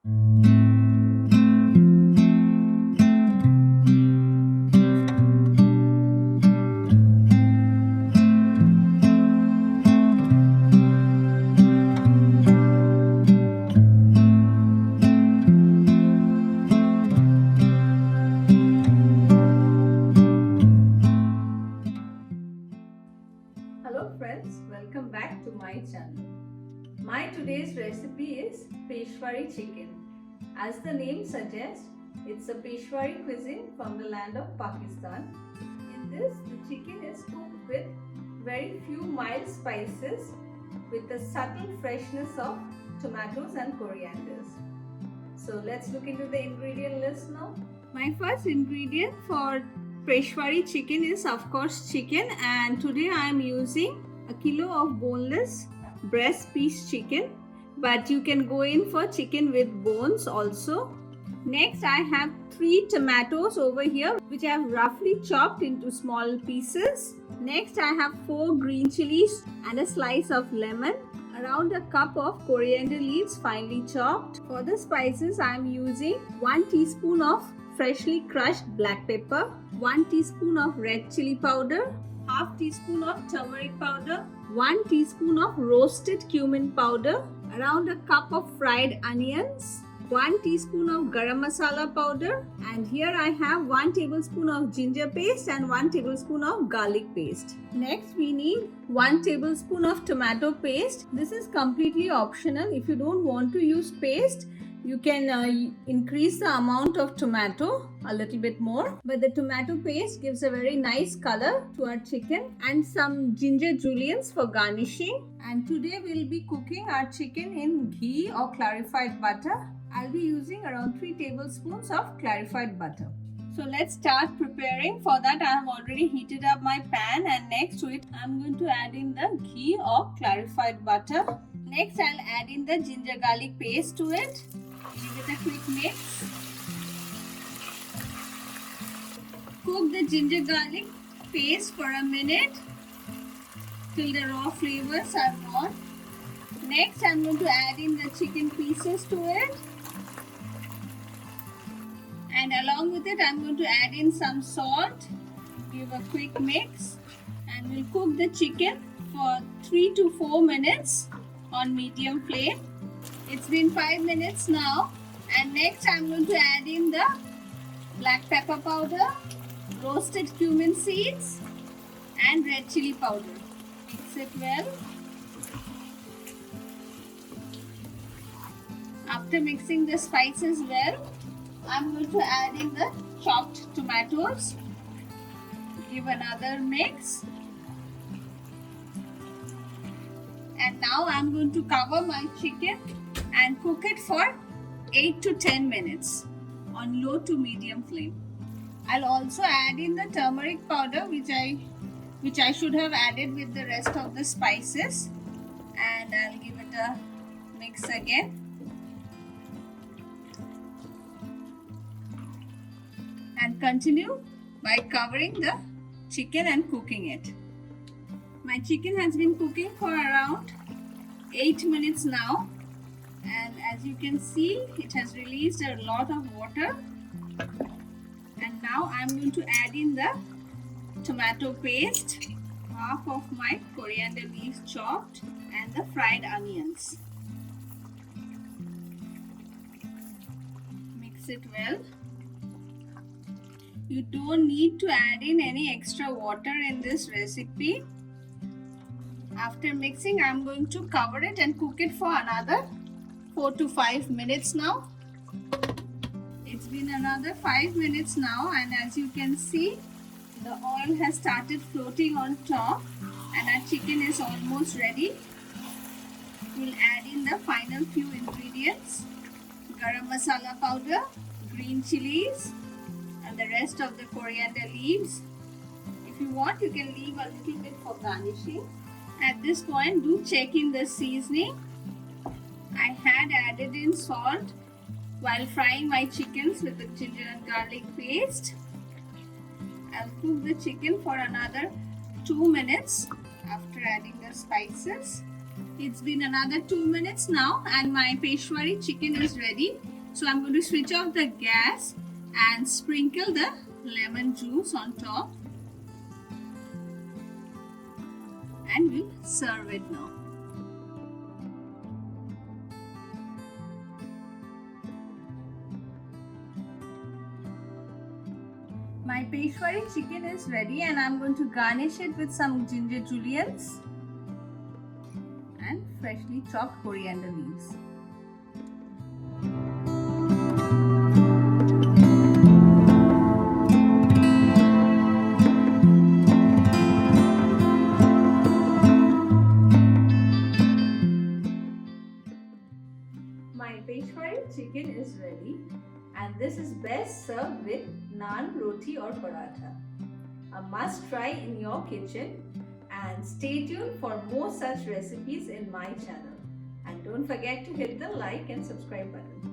Hello friends, welcome back to my channel. My today's recipe is Peshwari chicken. As the name suggests, it's a Peshwari cuisine from the land of Pakistan. In this, the chicken is cooked with very few mild spices with the subtle freshness of tomatoes and corianders. So let's look into the ingredient list now. My first ingredient for Peshwari chicken is of course chicken, and today I am using a kilo of boneless breast piece chicken, but you can go in for chicken with bones also. Next I have 3 tomatoes over here which I have roughly chopped into small pieces. Next I have 4 green chilies and a slice of lemon. Around a cup of coriander leaves finely chopped. For the spices I am using 1 teaspoon of freshly crushed black pepper, 1 teaspoon of red chili powder, half teaspoon of turmeric powder, 1 teaspoon of roasted cumin powder, around a cup of fried onions, 1 teaspoon of garam masala powder, and here I have 1 tablespoon of ginger paste and 1 tablespoon of garlic paste. Next we need 1 tablespoon of tomato paste. This is completely optional. If you don't want to use paste, you can increase the amount of tomato a little bit more, but the tomato paste gives a very nice color to our chicken, and some ginger juliennes for garnishing. And today we'll be cooking our chicken in ghee or clarified butter. I'll be using around 3 tablespoons of clarified butter. So let's start preparing. For that I have already heated up my pan, and next to it I'm going to add in the ghee or clarified butter. Next I'll add in the ginger garlic paste to it. Give it a quick mix. Cook the ginger garlic paste for a minute till the raw flavors are gone. Next I'm going to add in the chicken pieces to it. And along with it I'm going to add in some salt. Give a quick mix. And we'll cook the chicken for 3 to 4 minutes on medium flame. It's been 5 minutes now, and next I'm going to add in the black pepper powder, roasted cumin seeds and red chili powder. Mix it well. After mixing the spices well, I'm going to add in the chopped tomatoes. Give another mix. And now I'm going to cover my chicken and cook it for 8 to 10 minutes on low to medium flame. I'll also add in the turmeric powder which I should have added with the rest of the spices, and I'll give it a mix again. And continue by covering the chicken and cooking it. My chicken has been cooking for around 8 minutes now, and as you can see it has released a lot of water. And now I'm going to add in the tomato paste, half of my coriander leaves chopped, and the fried onions. Mix it well. You don't need to add in any extra water in this recipe. After mixing, I'm going to cover it and cook it for another 4 to 5 minutes now. It's been another 5 minutes now, and as you can see, the oil has started floating on top and our chicken is almost ready. We'll add in the final few ingredients: garam masala powder, green chilies, and the rest of the coriander leaves. If you want, you can leave a little bit for garnishing. At this point, do check in the seasoning. I had added in salt while frying my chickens with the ginger and garlic paste. I'll cook the chicken for another 2 minutes after adding the spices. It's been another 2 minutes now and my Peshwari chicken is ready. So I'm going to switch off the gas and sprinkle the lemon juice on top. And we'll serve it now. My Peshwari chicken is ready and I'm going to garnish it with some ginger juliennes and freshly chopped coriander leaves. My Peshwari chicken is ready and this is best served with naan, roti or paratha. A must try in your kitchen, and stay tuned for more such recipes in my channel. And don't forget to hit the like and subscribe button.